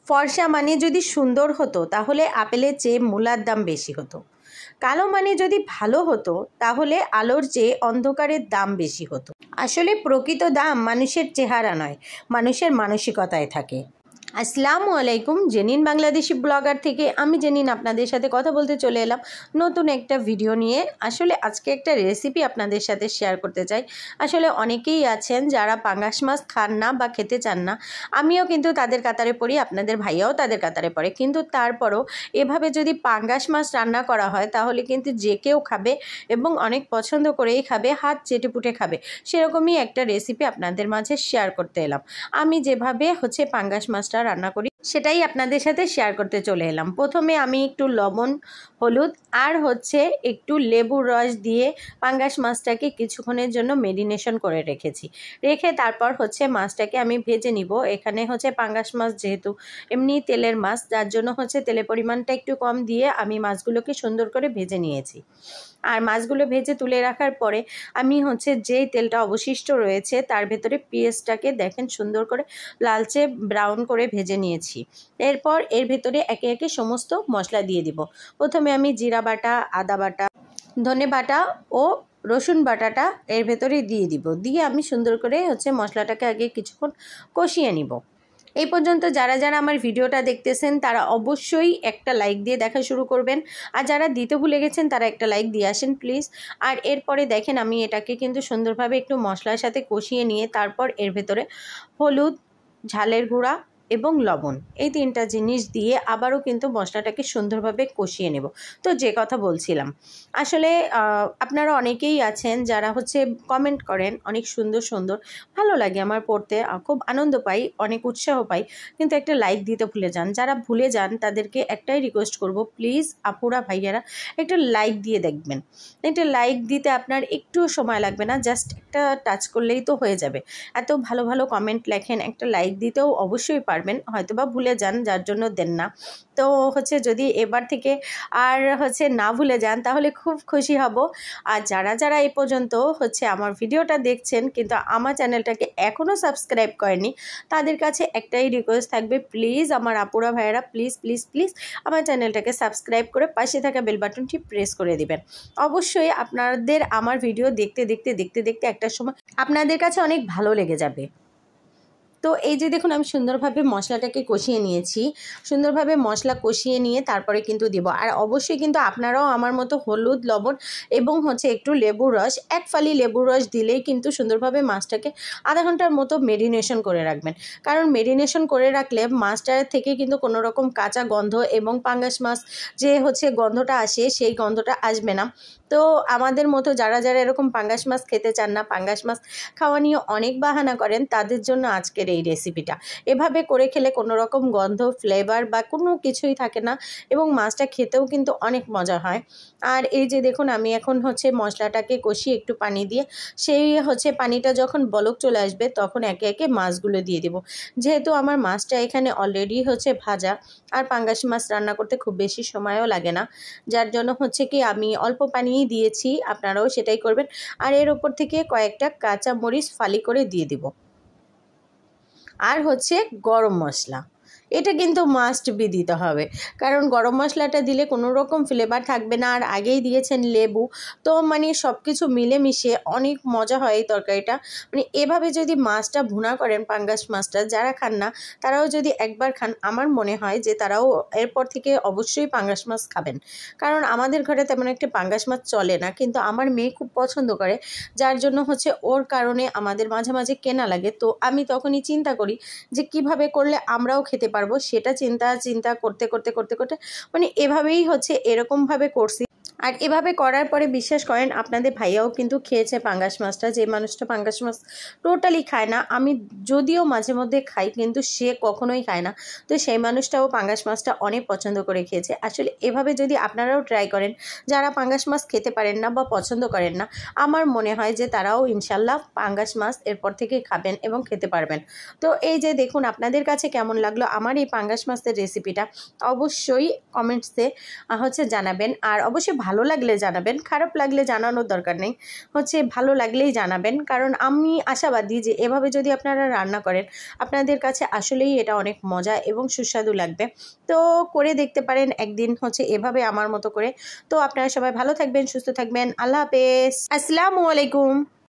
ফর্সা মানে যদি সুন্দর হতো তাহলে আপেলের চেয়ে মূলার দাম বেশি হতো। কালো মানে যদি ভালো হতো তাহলে আলোর চেয়ে অন্ধকারের দাম বেশি হতো। আসলে প্রকৃত দাম মানুষের চেহারা নয়, মানুষের মানসিকতায় থাকে। আসসালামু আলাইকুম, জেনিন বাংলাদেশি ব্লগার থেকে আমি জেনিন আপনাদের সাথে কথা বলতে চলে এলাম নতুন একটা ভিডিও নিয়ে। আসলে আজকে একটা রেসিপি আপনাদের সাথে শেয়ার করতে চাই। আসলে অনেকেই আছেন যারা পাঙ্গাস মাছ খান না বা খেতে চান না, আমিও কিন্তু তাদের কাতারে পড়ি, আপনাদের ভাইয়াও তাদের কাতারে পড়ে। কিন্তু তারপরও এভাবে যদি পাঙ্গাস মাছ রান্না করা হয় তাহলে কিন্তু যে কেউ খাবে এবং অনেক পছন্দ করেই খাবে, হাত চেটেপুটে খাবে। সেরকমই একটা রেসিপি আপনাদের মাঝে শেয়ার করতে এলাম। আমি যেভাবে পাঙ্গাস মাছটা রান্না করি সেটাই আপনাদের সাথে শেয়ার করতে চলে এলাম। প্রথমে আমি একটু লবণ, হলুদ আর একটু লেবুর রস দিয়ে পাঙ্গাস মাছটাকে কিছুক্ষণের জন্য মেরিনেশন করে রেখে তারপর মাছটাকে আমি ভেজে নিব। এখানে পাঙ্গাস মাছ যেহেতু এমনি তেলের মাছ, যার জন্য তেলের পরিমাণটা একটু কম দিয়ে আমি মাছগুলোকে সুন্দর করে ভেজে নিয়েছি। আর মাছগুলো ভেজে তুলে রাখার পরে আমি যেই তেলটা অবশিষ্ট রয়েছে তার ভেতরে পেঁয়াজটাকে দেখেন সুন্দর করে লালচে ব্রাউন করে ভেজে নিয়েছি। এরপর এর ভেতরে একে একে সমস্ত মশলা দিয়ে দিব। প্রথমে আমি জিরা বাটা, আদা বাটা, ধনে বাটা ও রসুন বাটাটা এর ভেতরে দিয়ে দিব। দিয়ে আমি সুন্দর করে মশলাটাকে আগে কিছুক্ষণ কষিয়ে নিব। এই পর্যন্ত যারা যারা আমার ভিডিওটা দেখতেছেন তারা অবশ্যই একটা লাইক দিয়ে দেখা শুরু করবেন, আর যারা দিতে ভুলে গেছেন তারা একটা লাইক দিয়ে আসেন প্লিজ। আর এরপরে দেখেন আমি এটাকে কিন্তু সুন্দরভাবে একটু মশলার সাথে কষিয়ে নিয়ে তারপর এর ভেতরে হলুদ, ঝালের গুঁড়া এবং লবণ, এই তিনটা জিনিস দিয়ে আবারও কিন্তু মশলাটাকে সুন্দরভাবে কষিয়ে নেব। তো যে কথা বলছিলাম, আসলে আপনারা অনেকেই আছেন যারা কমেন্ট করেন অনেক সুন্দর সুন্দর, ভালো লাগে আমার পড়তে, খুব আনন্দ পাই, অনেক উৎসাহ পাই, কিন্তু একটা লাইক দিতে ভুলে যান। যারা ভুলে যান তাদেরকে একটাই রিকোয়েস্ট করব, প্লিজ আপুরা ভাইয়ারা একটা লাইক দিয়ে দেখবেন। একটা লাইক দিতে আপনার একটু সময় লাগবে না, জাস্ট একটা টাচ করলেই তো হয়ে যাবে। এত ভালো ভালো কমেন্ট লেখেন, একটা লাইক দিতেও অবশ্যই পারবেন, হয়তো বা ভুলে যান যার জন্য দেন না। তো যদি এবার থেকে আর না ভুলে যান তাহলে খুব খুশি হব। আর যারা যারা এই পর্যন্ত আমার ভিডিওটা দেখছেন কিন্তু আমার চ্যানেলটাকে এখনও সাবস্ক্রাইব করেনি, তাদের কাছে একটাই রিকোয়েস্ট থাকবে, প্লিজ আমার আপুরা ভাইয়েরা প্লিজ প্লিজ প্লিজ আমার চ্যানেলটাকে সাবস্ক্রাইব করে পাশে থাকা বেল বাটনটি প্রেস করে দিবেন। অবশ্যই আপনাদের আমার ভিডিও দেখতে দেখতে দেখতে দেখতে একটা সময় আপনাদের কাছে অনেক ভালো লেগে যাবে। তো এই যে দেখুন আমি সুন্দরভাবে মশলাটাকে কষিয়ে নিয়েছি। সুন্দরভাবে মশলা কষিয়ে নিয়ে তারপরে কিন্তু দেব। আর অবশ্যই কিন্তু আপনারাও আমার মতো হলুদ, লবণ এবং একটু লেবুর রস, এক ফালি লেবুর রস দিলেই কিন্তু সুন্দরভাবে মাছটাকে আধা ঘন্টার মতো মেরিনেশন করে রাখবেন। কারণ মেরিনেশন করে রাখলে মাছটার থেকে কিন্তু কোনো রকম কাঁচা গন্ধ এবং পাঙ্গাস মাছ যে গন্ধটা আসে সেই গন্ধটা আসবে না। তো আমাদের মতো যারা যারা এরকম পাঙ্গাস মাছ খেতে চান না, পাঙ্গাস মাছ খাওয়া নিয়ে অনেক বাহানা করেন, তাদের জন্য আজকের এই রেসিপিটা। এভাবে করে খেলে কোনো রকম গন্ধ, ফ্লেভার বা কোনো কিছুই থাকে না এবং মাছটা খেতেও কিন্তু অনেক মজা হয়। আর এই যে দেখুন আমি এখন মশলাটাকে কষিয়ে একটু পানি দিয়ে সেই পানিটা যখন বলক চলে আসবে তখন একে একে মাছগুলো দিয়ে দেব। যেহেতু আমার মাছটা এখানে অলরেডি ভাজা, আর পাঙ্গাস মাছ রান্না করতে খুব বেশি সময়ও লাগে না, যার জন্য কি আমি অল্প পানিই দিয়েছি, আপনারাও সেটাই করবেন। আর এর ওপর থেকে কয়েকটা কাঁচা মরিচ ফালি করে দিয়ে দিব। আর গরম মশলা, এটা কিন্তু মাস্ট বি দিতে হবে, কারণ গরম মশলাটা দিলে কোনো রকম ফ্লেভার থাকবে না। আর আগেই দিয়েছেন লেবু, তো সব কিছু মিলেমিশে অনেক মজা হয় এই তরকারিটা। এভাবে যদি মাছটা ভুনা করেন, পাঙ্গাস মাছটা যারা খান না তারাও যদি একবার খান, আমার মনে হয় যে তারাও এরপর থেকে অবশ্যই পাঙ্গাস মাছ খাবেন। কারণ আমাদের ঘরে তেমন একটা পাঙ্গাস মাছ চলে না, কিন্তু আমার মেয়ে খুব পছন্দ করে, যার জন্য ওর কারণে আমাদের মাঝে মাঝে কেনা লাগে। তো আমি তখনই চিন্তা করি যে কিভাবে করলে আমরাও খেতে পারবো, সেটা চিন্তা করতে করতে করতে করতে এভাবেই এরকমভাবে করছি। আর এভাবে করার পরে বিশ্বাস করেন আপনাদের ভাইয়াও কিন্তু খেয়েছে পাঙ্গাস মাছটা। যে মানুষটা পাঙ্গাস মাছ টোটালি খায় না, আমি যদিও মাঝে মধ্যে খাই কিন্তু সে কখনোই খায় না, তো সেই মানুষটাও পাঙ্গাস মাছটা অনেক পছন্দ করে খেয়েছে। আসলে এভাবে যদি আপনারাও ট্রাই করেন, যারা পাঙ্গাস মাছ খেতে পারেন না বা পছন্দ করেন না, আমার মনে হয় যে তারাও ইনশাল্লাহ পাঙ্গাস মাছ এরপর থেকে খাবেন এবং খেতে পারবেন। তো এই যে দেখুন আপনাদের কাছে কেমন লাগলো আমার এই পাঙ্গাস মাছের রেসিপিটা, অবশ্যই কমেন্টসে জানাবেন। আর অবশ্যই ভালো লাগলে জানাবেন, খারাপ লাগলে জানানোর দরকার নেই, ভালো লাগলেই জানাবেন। কারণ আমি আশাবাদী যে এভাবে যদি আপনারা রান্না করেন আপনাদের কাছে আসলেই এটা অনেক মজা এবং সুস্বাদু লাগবে। তো করে দেখতে পারেন একদিন এভাবে আমার মতো করে। তো আপনারা সবাই ভালো থাকবেন, সুস্থ থাকবেন। আল্লাহ হাফেজ, আসসালামু আলাইকুম।